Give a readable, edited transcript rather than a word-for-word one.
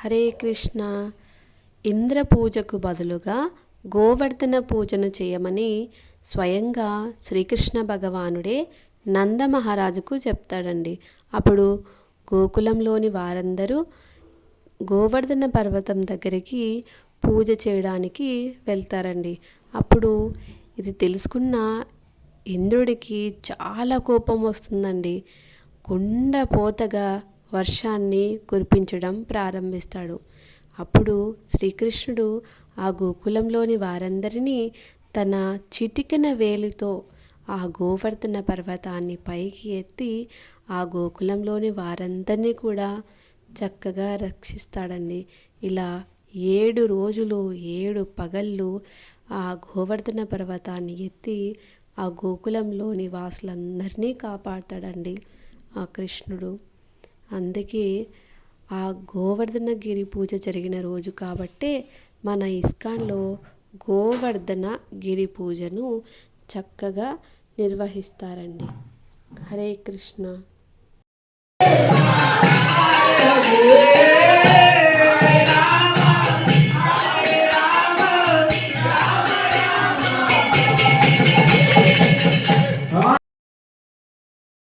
హరే కృష్ణ. ఇంద్ర పూజకు బదులుగా గోవర్ధన పూజను చేయమని స్వయంగా శ్రీకృష్ణ భగవానుడే నందమహారాజుకు చెప్తాడండి. అప్పుడు గోకులంలోని వారందరూ గోవర్ధన పర్వతం దగ్గరికి పూజ చేయడానికి వెళ్తారండి. అప్పుడు ఇది తెలుసుకున్న ఇంద్రుడికి చాలా కోపం వస్తుందండి. కుండపోతగా వర్షాన్ని కురిపించడం ప్రారంభిస్తాడు. అప్పుడు శ్రీకృష్ణుడు ఆ గోకులంలోని వారందరినీ తన చిటికెన వేలితో ఆ గోవర్ధన పర్వతాన్ని పైకి ఎత్తి ఆ గోకులంలోని వారందరినీ కూడా చక్కగా రక్షిస్తాడండి. ఇలా 7 రోజులు 7 పగళ్ళు ఆ గోవర్ధన పర్వతాన్ని ఎత్తి ఆ గోకులంలోని వాసులందరినీ కాపాడతాడండి ఆ కృష్ణుడు. అందుకే ఆ గోవర్ధన గిరి పూజ జరిగిన రోజు కాబట్టే మన ఇస్కాన్లో గోవర్ధన గిరి పూజను చక్కగా నిర్వహిస్తారండి. హరే కృష్ణ.